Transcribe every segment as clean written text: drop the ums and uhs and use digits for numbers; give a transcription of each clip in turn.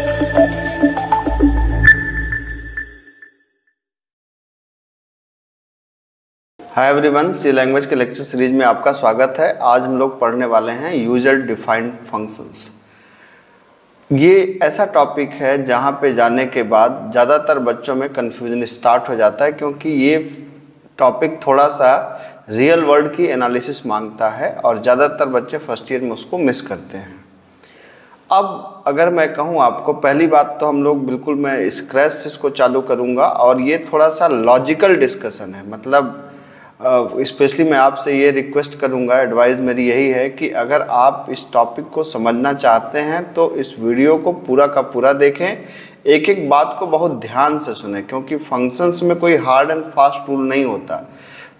Hi everyone, सी language के lecture series में आपका स्वागत है। आज हम लोग पढ़ने वाले हैं यूजर डिफाइंड फंक्शंस। ये ऐसा टॉपिक है जहाँ पे जाने के बाद ज़्यादातर बच्चों में कन्फ्यूजन स्टार्ट हो जाता है, क्योंकि ये टॉपिक थोड़ा सा रियल वर्ल्ड की एनालिसिस मांगता है और ज़्यादातर बच्चे फर्स्ट ईयर में उसको मिस करते हैं। अब अगर मैं कहूँ आपको, पहली बात तो हम लोग बिल्कुल मैं स्क्रैच से इसको चालू करूँगा और ये थोड़ा सा लॉजिकल डिस्कशन है। मतलब स्पेशली मैं आपसे ये रिक्वेस्ट करूंगा, एडवाइस मेरी यही है कि अगर आप इस टॉपिक को समझना चाहते हैं तो इस वीडियो को पूरा का पूरा देखें, एक एक बात को बहुत ध्यान से सुनें, क्योंकि फंक्शंस में कोई हार्ड एंड फास्ट रूल नहीं होता।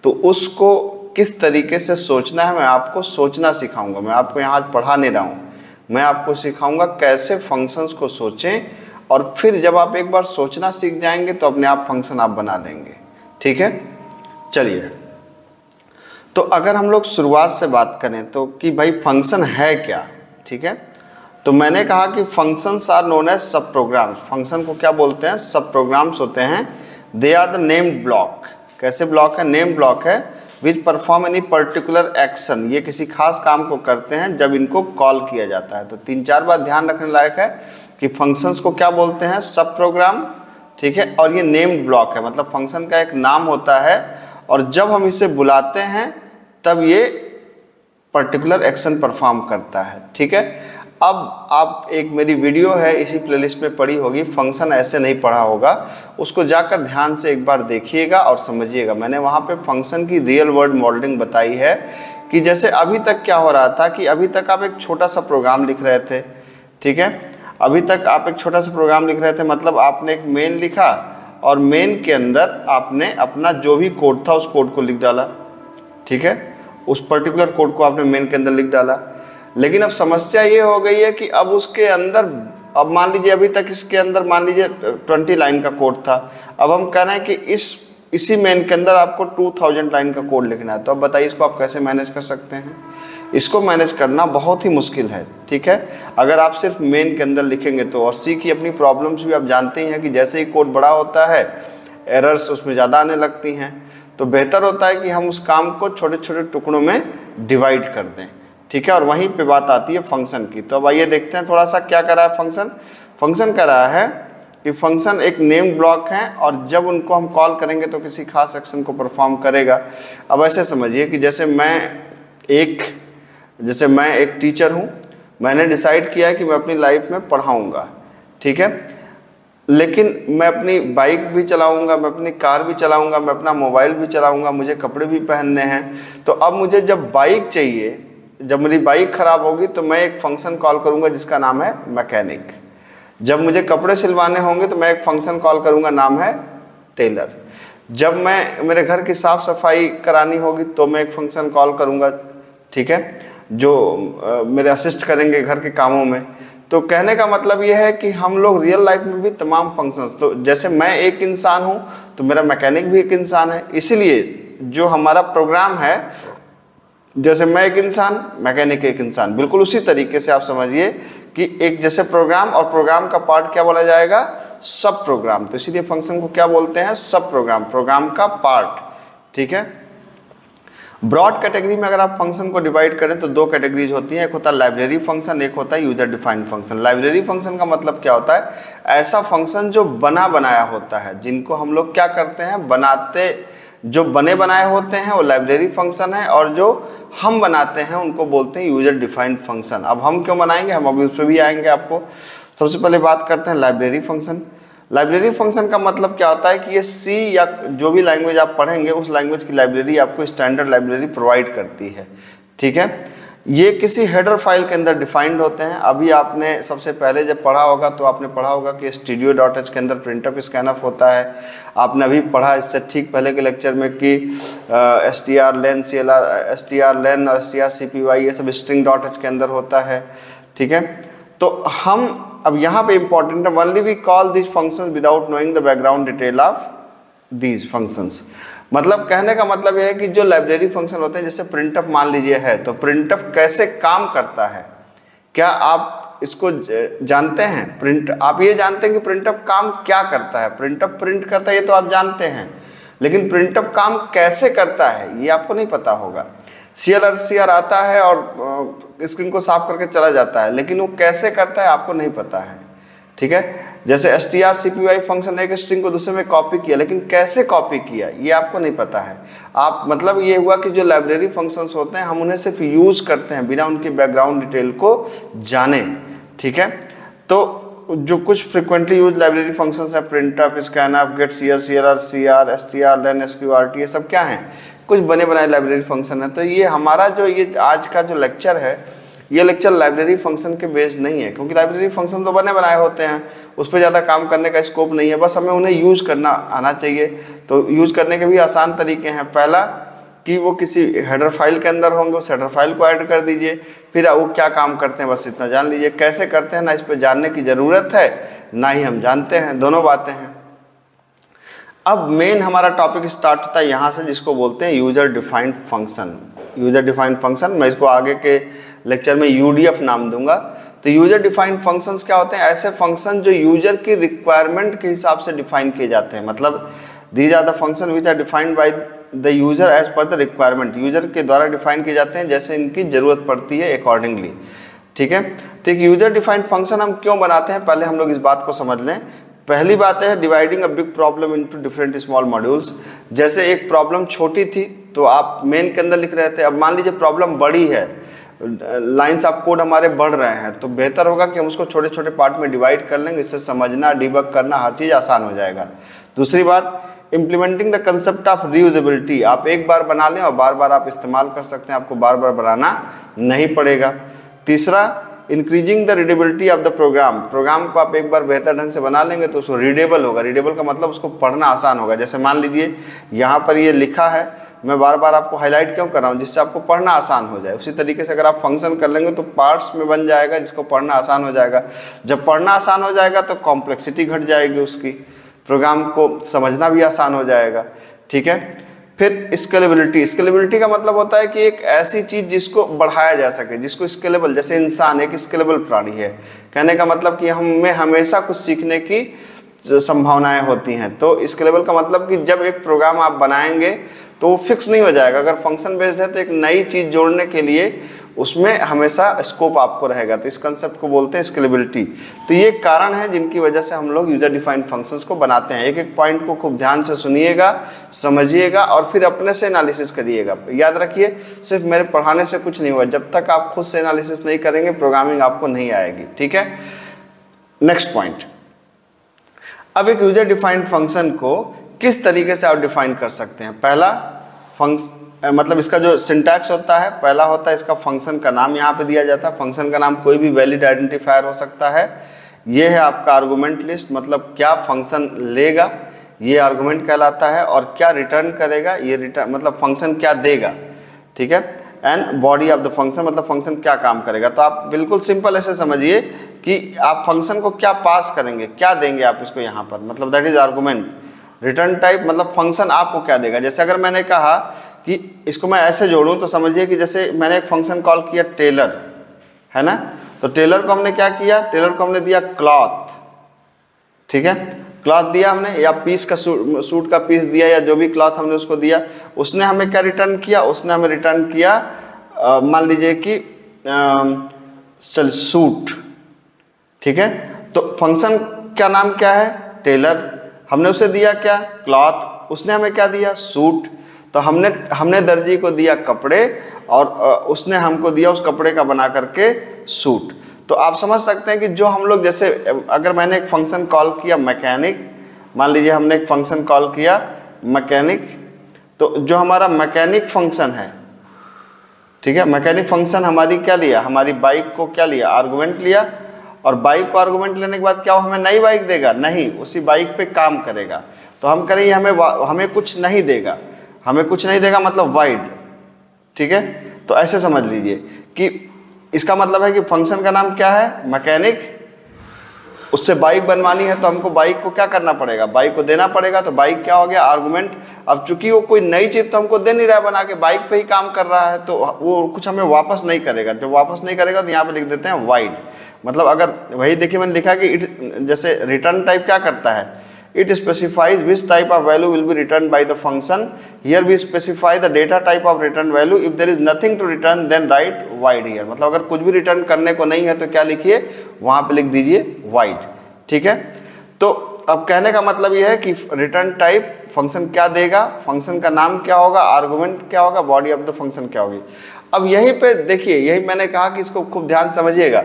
तो उसको किस तरीके से सोचना है मैं आपको सोचना सिखाऊंगा। मैं आपको यहाँ आज पढ़ा नहीं रहा हूँ, मैं आपको सिखाऊंगा कैसे फंक्शंस को सोचें, और फिर जब आप एक बार सोचना सीख जाएंगे तो अपने आप फंक्शन आप बना लेंगे। ठीक है, चलिए। तो अगर हम लोग शुरुआत से बात करें तो कि भाई फंक्शन है क्या, ठीक है। तो मैंने कहा कि functions are known as sub programs. Function को क्या बोलते हैं? सब प्रोग्राम्स होते हैं। They are the named block. कैसे ब्लॉक है? नेम ब्लॉक है which perform any particular action. ये किसी खास काम को करते हैं जब इनको कॉल किया जाता है। तो 3-4 बात ध्यान रखने लायक है कि फंक्शंस को क्या बोलते हैं? सब प्रोग्राम, ठीक है। और ये नेम्ड ब्लॉक है, मतलब फंक्शन का एक नाम होता है और जब हम इसे बुलाते हैं तब ये पर्टिकुलर एक्शन परफॉर्म करता है, ठीक है। अब आप एक मेरी वीडियो है इसी प्लेलिस्ट में पढ़ी होगी, फंक्शन ऐसे नहीं पढ़ा होगा, उसको जाकर ध्यान से एक बार देखिएगा और समझिएगा। मैंने वहाँ पे फंक्शन की रियल वर्ल्ड मॉडलिंग बताई है कि जैसे अभी तक क्या हो रहा था कि अभी तक आप एक छोटा सा प्रोग्राम लिख रहे थे, ठीक है। अभी तक आप एक छोटा सा प्रोग्राम लिख रहे थे, मतलब आपने एक मेन लिखा और मेन के अंदर आपने अपना जो भी कोड था उस कोड को लिख डाला, ठीक है। उस पर्टिकुलर कोड को आपने मेन के अंदर लिख डाला। लेकिन अब समस्या ये हो गई है कि अब उसके अंदर, अब मान लीजिए अभी तक इसके अंदर मान लीजिए 20 लाइन का कोड था। अब हम कह रहे हैं कि इसी मेन के अंदर आपको 2000 लाइन का कोड लिखना है। तो अब बताइए इसको आप कैसे मैनेज कर सकते हैं? इसको मैनेज करना बहुत ही मुश्किल है, ठीक है। अगर आप सिर्फ मेन के अंदर लिखेंगे तो, और सी की अपनी प्रॉब्लम्स भी आप जानते ही हैं कि जैसे ही कोड बड़ा होता है एरर्स उसमें ज़्यादा आने लगती हैं। तो बेहतर होता है कि हम उस काम को छोटे छोटे टुकड़ों में डिवाइड कर दें, ठीक है। और वहीं पे बात आती है फंक्शन की। तो अब आइए देखते हैं थोड़ा सा क्या कर रहा है फंक्शन। फंक्शन कर रहा है कि फंक्शन एक नेम ब्लॉक है और जब उनको हम कॉल करेंगे तो किसी खास एक्शन को परफॉर्म करेगा। अब ऐसे समझिए कि जैसे मैं एक टीचर हूँ, मैंने डिसाइड किया है कि मैं अपनी लाइफ में पढ़ाऊँगा, ठीक है। लेकिन मैं अपनी बाइक भी चलाऊंगा, मैं अपनी कार भी चलाऊंगा, मैं अपना मोबाइल भी चलाऊंगा, मुझे कपड़े भी पहनने हैं। तो अब मुझे जब बाइक चाहिए, जब मेरी बाइक ख़राब होगी तो मैं एक फंक्शन कॉल करूंगा जिसका नाम है मैकेनिक। जब मुझे कपड़े सिलवाने होंगे तो मैं एक फंक्शन कॉल करूंगा, नाम है टेलर। जब मैं मेरे घर की साफ़ सफाई करानी होगी तो मैं एक फंक्शन कॉल करूँगा, ठीक है, जो मेरे असिस्ट करेंगे घर के कामों में। तो कहने का मतलब यह है कि हम लोग रियल लाइफ में भी तमाम फंक्शंस, तो जैसे मैं एक इंसान हूं तो मेरा मैकेनिक भी एक इंसान है। इसीलिए जो हमारा प्रोग्राम है, जैसे मैं एक इंसान, मैकेनिक एक इंसान, बिल्कुल उसी तरीके से आप समझिए कि एक जैसे प्रोग्राम, और प्रोग्राम का पार्ट क्या बोला जाएगा? सब प्रोग्राम। तो इसीलिए फंक्शन को क्या बोलते हैं? सब प्रोग्राम, प्रोग्राम का पार्ट, ठीक है। ब्रॉड कैटेगरी में अगर आप फंक्शन को डिवाइड करें तो 2 कैटेगरीज होती हैं, एक होता है लाइब्रेरी फंक्शन, एक होता है user defined function. Library function का मतलब क्या होता है? ऐसा फंक्शन जो बना बनाया होता है, जिनको हम लोग क्या करते हैं, जो बने बनाए होते हैं वो लाइब्रेरी फंक्शन है, और जो हम बनाते हैं उनको बोलते हैं यूजर डिफाइंड फंक्शन। अब हम क्यों बनाएंगे, हम अभी उस पर भी आएंगे आपको। सबसे पहले बात करते हैं लाइब्रेरी फंक्शन। लाइब्रेरी फंक्शन का मतलब क्या होता है कि ये सी या जो भी लैंग्वेज आप पढ़ेंगे उस लैंग्वेज की लाइब्रेरी आपको स्टैंडर्ड लाइब्रेरी प्रोवाइड करती है, ठीक है। ये किसी हेडर फाइल के अंदर डिफाइंड होते हैं। अभी आपने सबसे पहले जब पढ़ा होगा तो आपने पढ़ा होगा कि studio.h के अंदर प्रिंटअप स्कैनअप होता है। आपने अभी पढ़ा इससे ठीक पहले के लेक्चर में कि strlen, clr, strlen और strcpy ये सब string.h के अंदर होता है, ठीक है। तो हम अब यहाँ पे इंपॉर्टेंट है, only we call this functions without knowing the background detail of these functions. मतलब कहने का मतलब यह है कि जो लाइब्रेरी फंक्शन होते हैं, जैसे प्रिंटअप मान लीजिए है, तो प्रिंटअप कैसे काम करता है, क्या आप इसको जानते हैं? प्रिंट, आप ये जानते हैं कि प्रिंटफ काम क्या करता है? प्रिंटफ प्रिंट करता है ये तो आप जानते हैं, लेकिन प्रिंटफ काम कैसे करता है ये आपको नहीं पता होगा। CLR आता है और स्क्रीन को साफ करके चला जाता है, लेकिन वो कैसे करता है आपको नहीं पता है, ठीक है। जैसे strcpy फंक्शन एक स्ट्रिंग को दूसरे में कॉपी किया, लेकिन कैसे कॉपी किया ये आपको नहीं पता है। आप मतलब ये हुआ कि जो लाइब्रेरी फंक्शंस होते हैं हम उन्हें सिर्फ यूज करते हैं बिना उनकी बैकग्राउंड डिटेल को जाने, ठीक है। तो जो कुछ फ्रिक्वेंटली यूज लाइब्रेरी फंक्शंस हैं, printf, scanf, get, CLR, str, len, sqrt, ये सब क्या हैं? कुछ बने बनाए लाइब्रेरी फंक्शन है। तो ये हमारा जो ये आज का जो लेक्चर है, ये लेक्चर लाइब्रेरी फंक्शन के बेस्ड नहीं है, क्योंकि लाइब्रेरी फंक्शन तो बने बनाए होते हैं, उस पर ज़्यादा काम करने का स्कोप नहीं है, बस हमें उन्हें यूज़ करना आना चाहिए। तो यूज़ करने के भी आसान तरीके हैं। पहला कि वो किसी हेडर फाइल के अंदर होंगे, उस हेडर फाइल को ऐड कर दीजिए, फिर वो क्या काम करते हैं बस इतना जान लीजिए। कैसे करते हैं ना इस पर जानने की ज़रूरत है, ना ही हम जानते हैं, दोनों बातें हैं। अब मेन हमारा टॉपिक स्टार्ट होता है यहाँ से, जिसको बोलते हैं user defined function. User defined function, मैं इसको आगे के लेक्चर में UDF नाम दूंगा। तो यूजर डिफाइंड फंक्शंस क्या होते हैं? ऐसे फंक्शन जो यूजर की रिक्वायरमेंट के हिसाब से डिफाइन किए जाते हैं। मतलब these are the function which are defined by the user as per the requirement. User के द्वारा डिफाइन किए जाते हैं जैसे इनकी ज़रूरत पड़ती है अकॉर्डिंगली, ठीक है। तो एक यूजर डिफाइंड फंक्शन हम क्यों बनाते हैं, पहले हम लोग इस बात को समझ लें। पहली बात है dividing a big problem into different small modules. जैसे एक प्रॉब्लम छोटी थी तो आप मेन के अंदर लिख रहे थे, अब मान लीजिए प्रॉब्लम बड़ी है, लाइंस ऑफ कोड हमारे बढ़ रहे हैं, तो बेहतर होगा कि हम उसको छोटे छोटे पार्ट में डिवाइड कर लेंगे, इससे समझना, डिबग करना, हर चीज़ आसान हो जाएगा। दूसरी बात, implementing the concept of reusability. आप एक बार बना लें और बार बार आप इस्तेमाल कर सकते हैं, आपको बार बार बनाना नहीं पड़ेगा। तीसरा, increasing the readability of the program. Program को आप एक बार बेहतर ढंग से बना लेंगे तो उसको रीडेबल होगा। रीडेबल का मतलब उसको पढ़ना आसान होगा। जैसे मान लीजिए यहाँ पर ये लिखा है, मैं बार बार आपको हाईलाइट क्यों कर रहा हूँ, जिससे आपको पढ़ना आसान हो जाए। उसी तरीके से अगर आप फंक्शन कर लेंगे तो पार्ट्स में बन जाएगा, जिसको पढ़ना आसान हो जाएगा। जब पढ़ना आसान हो जाएगा तो कॉम्प्लेक्सिटी घट जाएगी उसकी, प्रोग्राम को समझना भी आसान हो जाएगा, ठीक है। फिर स्केलेबिलिटी। स्केलेबिलिटी का मतलब होता है कि एक ऐसी चीज़ जिसको बढ़ाया जा सके, जिसको स्केलेबल, जैसे इंसान एक स्केलेबल प्राणी है। कहने का मतलब कि हमें हमेशा कुछ सीखने की संभावनाएं होती हैं। तो स्केलेबल का मतलब कि जब एक प्रोग्राम आप बनाएंगे तो वो फिक्स नहीं हो जाएगा। अगर फंक्शन बेस्ड है तो एक नई चीज़ जोड़ने के लिए उसमें हमेशा स्कोप आपको रहेगा। तो इस कंसेप्ट को बोलते हैं स्केलेबिलिटी। तो ये कारण है जिनकी वजह से हम लोग यूजर डिफाइंड फंक्शंस को बनाते हैं। एक एक पॉइंट को खूब ध्यान से सुनिएगा, समझिएगा और फिर अपने से एनालिसिस करिएगा। याद रखिए, सिर्फ मेरे पढ़ाने से कुछ नहीं हुआ, जब तक आप खुद से एनालिसिस नहीं करेंगे प्रोग्रामिंग आपको नहीं आएगी, ठीक है। नेक्स्ट पॉइंट, अब एक यूजर डिफाइंड फंक्शन को किस तरीके से आप डिफाइन कर सकते हैं। पहला मतलब इसका जो सिंटैक्स होता है, पहला होता है इसका फंक्शन का नाम यहाँ पे दिया जाता है। फंक्शन का नाम कोई भी वैलिड आइडेंटिफायर हो सकता है। ये है आपका आर्गुमेंट लिस्ट, मतलब क्या फंक्शन लेगा ये आर्गुमेंट कहलाता है, और क्या रिटर्न करेगा ये रिटर्न, मतलब फंक्शन क्या देगा, ठीक है। And body of the function, मतलब फंक्शन क्या काम करेगा। तो आप बिल्कुल सिंपल ऐसे समझिए कि आप फंक्शन को क्या पास करेंगे, क्या देंगे आप इसको यहाँ पर, मतलब that is argument. Return type मतलब फंक्शन आपको क्या देगा। जैसे अगर मैंने कहा कि इसको मैं ऐसे जोड़ूं तो समझिए कि जैसे मैंने एक फंक्शन कॉल किया टेलर, है ना। तो टेलर को हमने क्या किया, टेलर को हमने दिया क्लॉथ, ठीक है। क्लॉथ दिया हमने, या पीस का सूट का पीस दिया, या जो भी क्लॉथ हमने उसको दिया, उसने हमें क्या रिटर्न किया, उसने हमें रिटर्न किया मान लीजिए कि चल सूट, ठीक है। तो फंक्शन का नाम क्या है, टेलर। हमने उसे दिया क्या, क्लॉथ। उसने हमें क्या दिया, सूट। तो हमने दर्जी को दिया कपड़े और उसने हमको दिया उस कपड़े का बना करके सूट। तो आप समझ सकते हैं कि जो हम लोग, जैसे अगर मैंने एक फंक्शन कॉल किया मैकेनिक, मान लीजिए हमने एक फंक्शन कॉल किया मैकेनिक, तो जो हमारा मैकेनिक फंक्शन है, ठीक है, मैकेनिक फंक्शन हमारी क्या लिया, हमारी बाइक को क्या लिया, आर्गुमेंट लिया। और बाइक को आर्गुमेंट लेने के बाद क्या वो हमें नई बाइक देगा, नहीं, उसी बाइक पे काम करेगा। तो हम करेंगे हमें कुछ नहीं देगा, हमें कुछ नहीं देगा मतलब वाइड, ठीक है। तो ऐसे समझ लीजिए कि इसका मतलब है कि फंक्शन का नाम क्या है, मैकेनिक। उससे बाइक बनवानी है तो हमको बाइक को क्या करना पड़ेगा, बाइक को देना पड़ेगा। तो बाइक क्या हो गया, आर्गुमेंट। अब चूंकि वो कोई नई चीज़ तो हमको दे नहीं रहा है बना के, बाइक पे ही काम कर रहा है, तो वो कुछ हमें वापस नहीं करेगा। जब वापस नहीं करेगा तो यहाँ पे लिख देते हैं वाइड। मतलब अगर वही देखिए मैंने लिखा कि इट, जैसे रिटर्न टाइप क्या करता है, it specifies which type of value will be return by the function, here we specify the data type of return value, if there is nothing to return then write void here. मतलब अगर कुछ भी return करने को नहीं है तो क्या लिखिए, वहां पे लिख दीजिए वाइड। ठीक है, तो अब कहने का मतलब यह है कि रिटर्न टाइप फंक्शन क्या देगा, फंक्शन का नाम क्या होगा, आर्गुमेंट क्या होगा, बॉडी ऑफ द फंक्शन क्या होगी। अब यहीं पे देखिए, यही मैंने कहा कि इसको खूब ध्यान समझिएगा।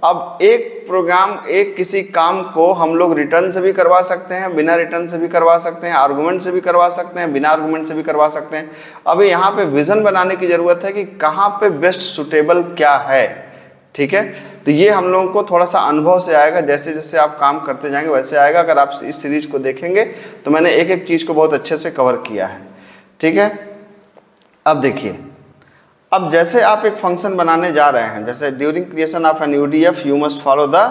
अब एक प्रोग्राम, एक किसी काम को हम लोग रिटर्न से भी करवा सकते हैं, बिना रिटर्न से भी करवा सकते हैं, आर्गुमेंट से भी करवा सकते हैं, बिना आर्गुमेंट से भी करवा सकते हैं। अब यहाँ पे विजन बनाने की जरूरत है कि कहाँ पे बेस्ट सुटेबल क्या है। ठीक है, तो ये हम लोगों को थोड़ा सा अनुभव से आएगा, जैसे जैसे आप काम करते जाएंगे वैसे आएगा। अगर आप इस सीरीज को देखेंगे तो मैंने एक एक चीज़ को बहुत अच्छे से कवर किया है। ठीक है, अब देखिए, अब जैसे आप एक फंक्शन बनाने जा रहे हैं, जैसे during creation of an UDF you must follow the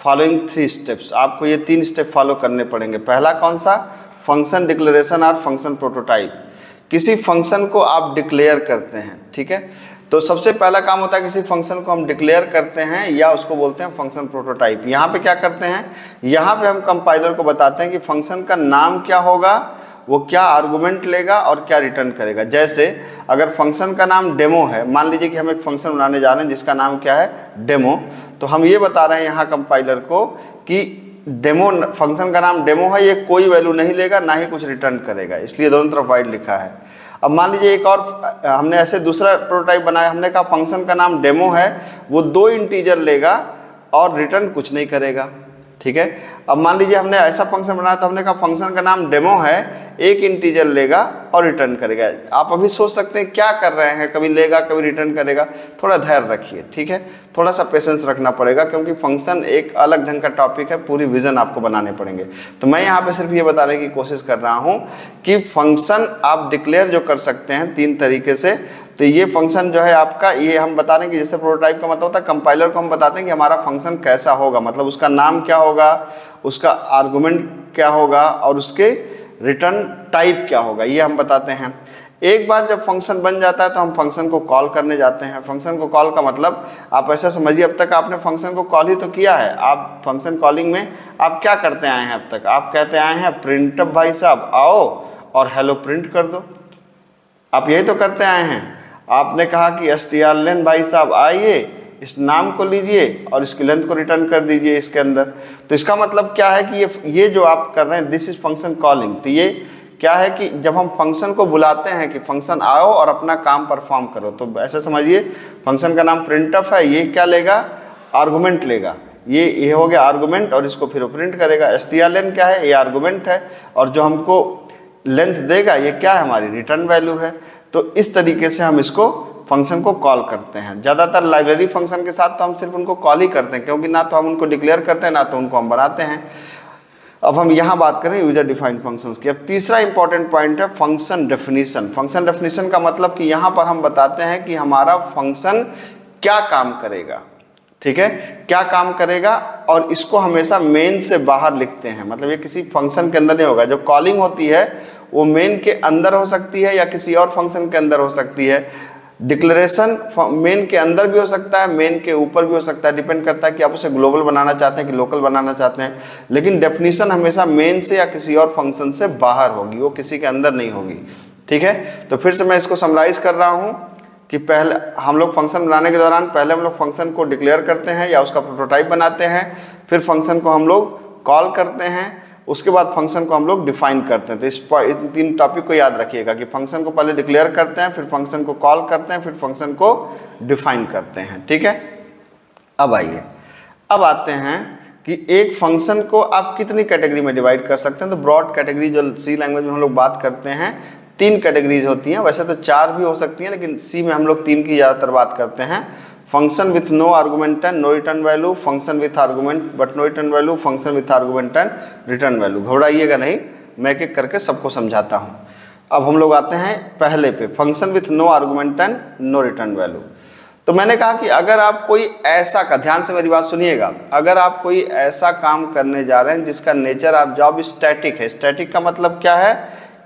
following 3 steps. आपको ये 3 स्टेप फॉलो करने पड़ेंगे। पहला कौन सा, फंक्शन डिक्लेरेशन और फंक्शन प्रोटोटाइप। किसी फंक्शन को आप डिक्लेयर करते हैं। ठीक है, तो सबसे पहला काम होता है किसी फंक्शन को हम डिक्लेयर करते हैं या उसको बोलते हैं फंक्शन प्रोटोटाइप। यहाँ पे क्या करते हैं, यहाँ पे हम कंपाइलर को बताते हैं कि फंक्शन का नाम क्या होगा, वो क्या आर्गुमेंट लेगा और क्या रिटर्न करेगा। जैसे अगर फंक्शन का नाम डेमो है, मान लीजिए कि हम एक फंक्शन बनाने जा रहे हैं जिसका नाम क्या है, डेमो, तो हम ये बता रहे हैं यहाँ कंपाइलर को कि डेमो, फंक्शन का नाम डेमो है, ये कोई वैल्यू नहीं लेगा, ना ही कुछ रिटर्न करेगा, इसलिए दोनों तरफ वाइड लिखा है। अब मान लीजिए एक और हमने ऐसे दूसरा प्रोटोटाइप बनाया, हमने कहा फंक्शन का नाम डेमो है, वो 2 इंटीजर लेगा और रिटर्न कुछ नहीं करेगा। ठीक है, अब मान लीजिए हमने ऐसा फंक्शन बनाया तो हमने कहा फंक्शन का नाम डेमो है, 1 इंटीजर लेगा और रिटर्न करेगा। आप अभी सोच सकते हैं क्या कर रहे हैं, कभी लेगा कभी रिटर्न करेगा, थोड़ा धैर्य रखिए। ठीक है, थोड़ा सा पेशेंस रखना पड़ेगा, क्योंकि फंक्शन एक अलग ढंग का टॉपिक है, पूरी विजन आपको बनाने पड़ेंगे। तो मैं यहाँ पे सिर्फ ये बताने की कोशिश कर रहा हूँ कि फंक्शन आप डिक्लेयर जो कर सकते हैं 3 तरीके से। तो ये फंक्शन जो है आपका, ये हम बता रहे हैं कि जैसे प्रोटोटाइप का मतलब होता है, कंपाइलर को हम बताते हैं कि हमारा फंक्शन कैसा होगा, मतलब उसका नाम क्या होगा, उसका आर्गुमेंट क्या होगा और उसके रिटर्न टाइप क्या होगा, ये हम बताते हैं। एक बार जब फंक्शन बन जाता है तो हम फंक्शन को कॉल करने जाते हैं। फंक्शन को कॉल का मतलब आप ऐसा समझिए, अब तक आपने फंक्शन को कॉल ही तो किया है। आप फंक्शन कॉलिंग में आप क्या करते आए हैं अब तक, आप कहते आए हैं प्रिंट भाई साहब आओ और हेलो प्रिंट कर दो, आप यही तो करते आए हैं। आपने कहा कि strlen भाई साहब आइए, इस नाम को लीजिए और इसकी लेंथ को रिटर्न कर दीजिए इसके अंदर। तो इसका मतलब क्या है कि ये जो आप कर रहे हैं, दिस इज फंक्शन कॉलिंग। तो ये क्या है कि जब हम फंक्शन को बुलाते हैं कि फंक्शन आओ और अपना काम परफॉर्म करो, तो ऐसे समझिए फंक्शन का नाम प्रिंटफ है, ये क्या लेगा, आर्गुमेंट लेगा, ये हो गया आर्गुमेंट और इसको फिर प्रिंट करेगा। strlen क्या है, ये आर्गुमेंट है और जो हमको लेंथ देगा ये क्या है, हमारी रिटर्न वैल्यू है। तो इस तरीके से हम इसको फंक्शन को कॉल करते हैं। ज़्यादातर लाइब्रेरी फंक्शन के साथ तो हम सिर्फ उनको कॉल ही करते हैं, क्योंकि ना तो हम उनको डिक्लेयर करते हैं ना तो उनको हम बनाते हैं। अब हम यहाँ बात करें यूजर डिफाइंड फंक्शंस की। अब तीसरा इंपॉर्टेंट पॉइंट है फंक्शन डेफिनेशन। फंक्शन डेफिनेशन का मतलब कि यहाँ पर हम बताते हैं कि हमारा फंक्शन क्या काम करेगा। ठीक है, क्या काम करेगा, और इसको हमेशा मेन से बाहर लिखते हैं। मतलब ये किसी फंक्शन के अंदर नहीं होगा। जो कॉलिंग होती है वो मेन के अंदर हो सकती है या किसी और फंक्शन के अंदर हो सकती है। डिक्लेरेशन मेन के अंदर भी हो सकता है, मेन के ऊपर भी हो सकता है, डिपेंड करता है कि आप उसे ग्लोबल बनाना चाहते हैं कि लोकल बनाना चाहते हैं। लेकिन डेफिनेशन हमेशा मेन से या किसी और फंक्शन से बाहर होगी, वो किसी के अंदर नहीं होगी। ठीक है, तो फिर से मैं इसको समराइज कर रहा हूँ कि पहले हम लोग फंक्शन बनाने के दौरान पहले हम लोग फंक्शन को डिक्लेयर करते हैं या उसका प्रोटोटाइप बनाते हैं, फिर फंक्शन को हम लोग कॉल करते हैं, उसके बाद फंक्शन को हम लोग डिफाइन करते हैं। तो इस 3 टॉपिक को याद रखिएगा कि फंक्शन को पहले डिक्लेयर करते हैं, फिर फंक्शन को कॉल करते हैं, फिर फंक्शन को डिफाइन करते हैं। ठीक है, अब आइए, अब आते हैं कि एक फंक्शन को आप कितनी कैटेगरी में डिवाइड कर सकते हैं। तो ब्रॉड कैटेगरी जो सी लैंग्वेज में हम लोग बात करते हैं, 3 कैटेगरीज होती हैं। वैसे तो 4 भी हो सकती हैं, लेकिन सी में हम लोग 3 की ज़्यादातर बात करते हैं। Function with no argument and no return value, function with argument but no return value, function with argument and return value. घबराइएगा नहीं, मैं एक एक करके सबको समझाता हूँ। अब हम लोग आते हैं पहले पे, function with no argument and no return value. तो मैंने कहा कि अगर आप कोई ऐसा का, ध्यान से मेरी बात सुनिएगा, अगर आप कोई ऐसा काम करने जा रहे हैं जिसका नेचर ऑफ जॉब स्टैटिक है। स्टैटिक का मतलब क्या है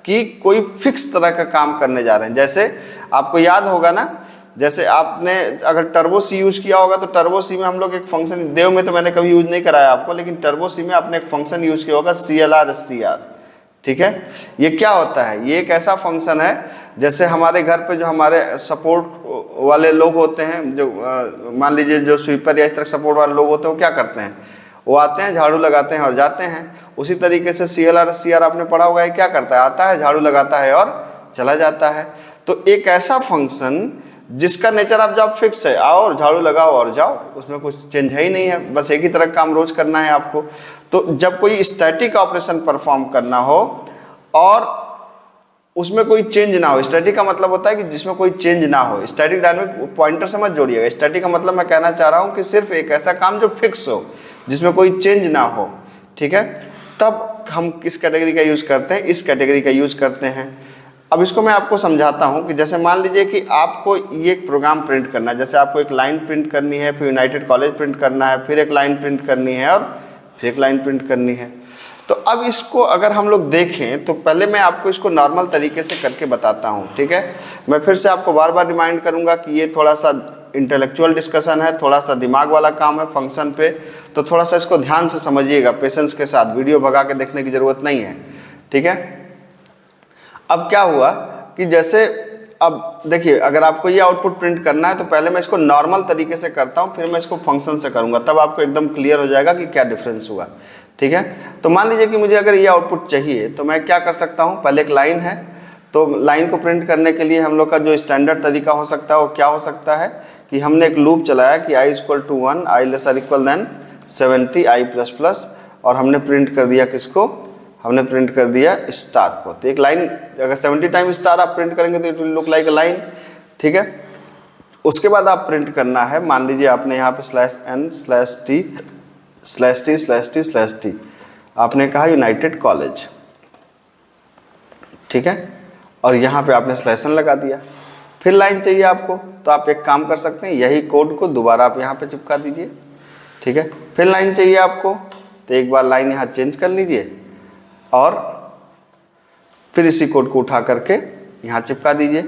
कि कोई फिक्स तरह का काम करने जा रहे हैं। जैसे आपको याद होगा ना जैसे आपने अगर टर्बो सी यूज किया होगा तो टर्बो सी में हम लोग एक फंक्शन, देव में तो मैंने कभी यूज नहीं कराया आपको, लेकिन टर्बो सी में आपने एक फंक्शन यूज किया होगा CLR, ठीक है। ये क्या होता है, ये एक ऐसा फंक्शन है जैसे हमारे घर पे जो हमारे सपोर्ट वाले लोग होते हैं, जो मान लीजिए जो स्वीपर या इस तरह सपोर्ट वाले लोग होते हैं, वो क्या करते हैं, वो आते हैं, झाड़ू लगाते हैं और जाते हैं। उसी तरीके से CLR आपने पढ़ा होगा, ये क्या करता है, आता है, झाड़ू लगाता है और चला जाता है। तो एक ऐसा फंक्शन जिसका नेचर आप जब फिक्स है, आओ और झाड़ू लगाओ और जाओ, उसमें कुछ चेंज है ही नहीं है, बस एक ही तरह काम रोज करना है आपको। तो जब कोई स्टैटिक ऑपरेशन परफॉर्म करना हो और उसमें कोई चेंज ना हो, स्टैटिक का मतलब होता है कि जिसमें कोई चेंज ना हो। स्टैटिक डायनामिक पॉइंटर से मत जोड़िएगा, स्टैटिक का मतलब मैं कहना चाह रहा हूँ कि सिर्फ एक ऐसा काम जो फिक्स हो, जिसमें कोई चेंज ना हो, ठीक है, तब हम किस कैटेगरी का यूज करते हैं, इस कैटेगरी का यूज करते हैं। अब इसको मैं आपको समझाता हूं कि जैसे मान लीजिए कि आपको ये एक प्रोग्राम प्रिंट करना है, जैसे आपको एक लाइन प्रिंट करनी है, फिर यूनाइटेड कॉलेज प्रिंट करना है, फिर एक लाइन प्रिंट करनी है और फिर एक लाइन प्रिंट करनी है। तो अब इसको अगर हम लोग देखें तो पहले मैं आपको इसको नॉर्मल तरीके से करके बताता हूँ, ठीक है। मैं फिर से आपको बार बार रिमाइंड करूँगा कि ये थोड़ा सा इंटेलेक्चुअल डिस्कशन है, थोड़ा सा दिमाग वाला काम है फंक्शन पे, तो थोड़ा सा इसको ध्यान से समझिएगा, पेशेंस के साथ, वीडियो भगा के देखने की ज़रूरत नहीं है, ठीक है। अब क्या हुआ कि जैसे अब देखिए, अगर आपको ये आउटपुट प्रिंट करना है तो पहले मैं इसको नॉर्मल तरीके से करता हूँ, फिर मैं इसको फंक्शन से करूँगा, तब आपको एकदम क्लियर हो जाएगा कि क्या डिफरेंस हुआ, ठीक है। तो मान लीजिए कि मुझे अगर ये आउटपुट चाहिए तो मैं क्या कर सकता हूँ, पहले एक लाइन है, तो लाइन को प्रिंट करने के लिए हम लोग का जो स्टैंडर्ड तरीका हो सकता है वो क्या हो सकता है कि हमने एक लूप चलाया कि i = 1, i <= 70, i++, और हमने प्रिंट कर दिया किसको, हमने प्रिंट कर दिया स्टार को। तो एक लाइन अगर 70 टाइम स्टार आप प्रिंट करेंगे तो it will look like a line, ठीक है। उसके बाद आप प्रिंट करना है, मान लीजिए आपने यहाँ पे /n/t/t/t/t आपने कहा यूनाइटेड कॉलेज, ठीक है, और यहाँ पे आपने /n लगा दिया। फिर लाइन चाहिए आपको, तो आप एक काम कर सकते हैं, यही कोड को दोबारा आप यहाँ पे चिपका दीजिए, ठीक है। फिर लाइन चाहिए आपको, तो एक बार लाइन यहाँ चेंज कर लीजिए और फिर इसी कोड को उठा करके यहाँ चिपका दीजिए।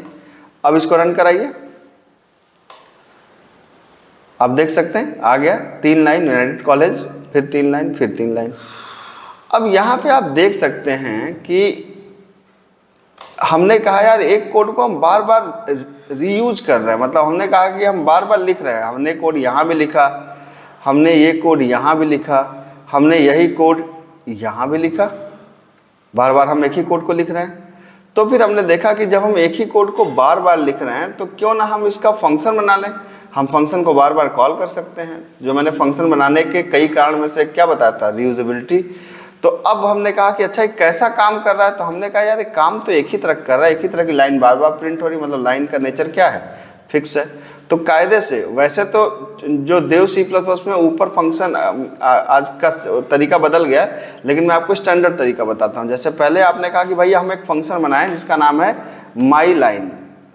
अब इसको रन कराइए, आप देख सकते हैं आ गया 3 लाइन यूनाइटेड कॉलेज, फिर 3 लाइन, फिर 3 लाइन। अब यहाँ पे आप देख सकते हैं कि हमने कहा यार एक कोड को हम बार बार रीयूज कर रहे हैं, मतलब हमने कहा कि हम बार बार लिख रहे हैं, हमने कोड यहाँ भी लिखा, हमने ये कोड यहाँ भी लिखा, हमने यही कोड यहाँ भी लिखा, बार बार हम एक ही कोड को लिख रहे हैं। तो फिर हमने देखा कि जब हम एक ही कोड को बार बार लिख रहे हैं तो क्यों ना हम इसका फंक्शन बना लें। हम फंक्शन को बार बार कॉल कर सकते हैं, जो मैंने फंक्शन बनाने के कई कारण में से क्या बताया था, रीयूजेबिलिटी। तो अब हमने कहा कि अच्छा एक कैसा काम कर रहा है, तो हमने कहा यार एक काम तो एक ही तरह कर रहा है, एक ही तरह की लाइन बार बार प्रिंट हो रही, मतलब लाइन का नेचर क्या है, फिक्स है। तो कायदे से वैसे तो जो देव C++ में ऊपर फंक्शन आज का तरीका बदल गया, लेकिन मैं आपको स्टैंडर्ड तरीका बताता हूँ। जैसे पहले आपने कहा कि भैया हम एक फंक्शन बनाएं जिसका नाम है माई लाइन,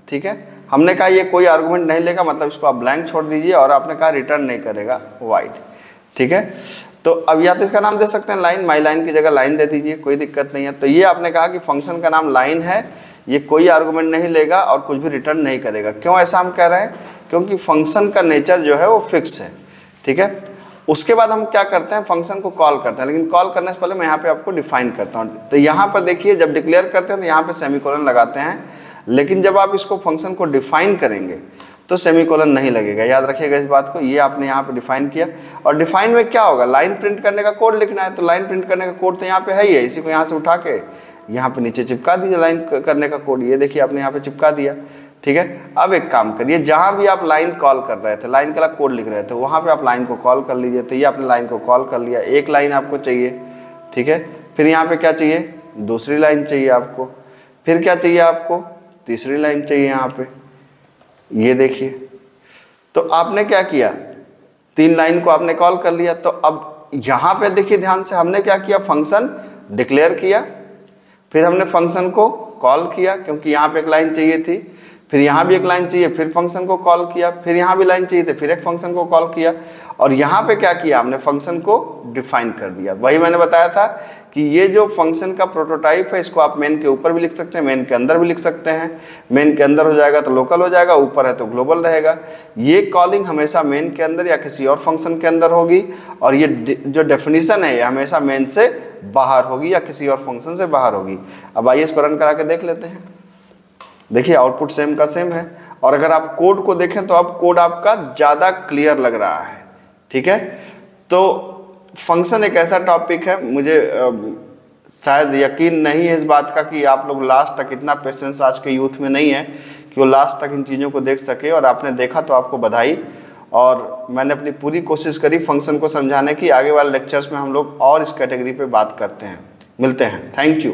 ठीक है। हमने कहा ये कोई आर्गुमेंट नहीं लेगा, मतलब इसको आप ब्लैंक छोड़ दीजिए, और आपने कहा रिटर्न नहीं करेगा वाइड, ठीक है। तो अब या तो इसका नाम दे सकते हैं लाइन, माई लाइन की जगह लाइन दे दीजिए, कोई दिक्कत नहीं है। तो ये आपने कहा कि फंक्शन का नाम लाइन है, ये कोई आर्गुमेंट नहीं लेगा और कुछ भी रिटर्न नहीं करेगा। क्यों ऐसा हम कह रहे हैं, क्योंकि फंक्शन का नेचर जो है वो फिक्स है, ठीक है। उसके बाद हम क्या करते हैं, फंक्शन को कॉल करते हैं, लेकिन कॉल करने से पहले मैं यहाँ पे आपको डिफाइन करता हूँ। तो यहाँ पर देखिए जब डिक्लेयर करते हैं तो यहाँ पे सेमीकोलन लगाते हैं, लेकिन जब आप इसको फंक्शन को डिफाइन करेंगे तो सेमीकोलन नहीं लगेगा, याद रखिएगा इस बात को। ये आपने यहाँ पे डिफाइन किया, और डिफाइन में क्या होगा, लाइन प्रिंट करने का कोड लिखना है, तो लाइन प्रिंट करने का कोड तो यहाँ पे है ही है, इसी को यहाँ से उठा के यहाँ पे नीचे चिपका दीजिए लाइन करने का कोड। ये देखिए आपने यहाँ पे चिपका दिया, ठीक है। अब एक काम करिए, जहाँ भी आप लाइन कॉल कर रहे थे, लाइन का कोड लिख रहे थे, वहाँ पे आप लाइन को कॉल कर लीजिए। तो ये आपने लाइन को कॉल कर लिया, एक लाइन आपको चाहिए, ठीक है। फिर यहाँ पे क्या चाहिए, दूसरी लाइन चाहिए आपको, फिर क्या चाहिए आपको, तीसरी लाइन चाहिए यहाँ पे, ये देखिए। तो आपने क्या किया, 3 लाइन को आपने कॉल कर लिया। तो अब यहाँ पे देखिए ध्यान से, हमने क्या किया, फंक्शन डिक्लेयर किया, फिर हमने फंक्शन को कॉल किया क्योंकि यहाँ पे एक लाइन चाहिए थी, फिर यहाँ भी एक लाइन चाहिए, फिर फंक्शन को कॉल किया, फिर यहाँ भी लाइन चाहिए थी, फिर एक फंक्शन को कॉल किया, और यहाँ पे क्या किया हमने, फंक्शन को डिफाइन कर दिया। वही मैंने बताया था कि ये जो फंक्शन का प्रोटोटाइप है इसको आप मेन के ऊपर भी लिख सकते हैं, मेन के अंदर भी लिख सकते हैं। मेन के अंदर हो जाएगा तो लोकल हो जाएगा, ऊपर है तो ग्लोबल रहेगा। ये कॉलिंग हमेशा मेन के अंदर या किसी और फंक्शन के अंदर होगी, और ये जो डेफिनेशन है ये हमेशा मेन से बाहर होगी या किसी और फंक्शन से बाहर होगी। अब आइए इसको रन करा के देख लेते हैं। देखिए आउटपुट सेम का सेम है, और अगर आप कोड को देखें तो अब कोड आपका ज़्यादा क्लियर लग रहा है। ठीक है, तो फंक्शन एक ऐसा टॉपिक है, मुझे शायद यकीन नहीं है इस बात का कि आप लोग लास्ट तक, इतना पेशेंस आज के यूथ में नहीं है कि वो लास्ट तक इन चीज़ों को देख सके, और आपने देखा तो आपको बधाई। और मैंने अपनी पूरी कोशिश करी फंक्शन को समझाने की। आगे वाले लेक्चर्स में हम लोग और इस कैटेगरी पे बात करते हैं। मिलते हैं, थैंक यू।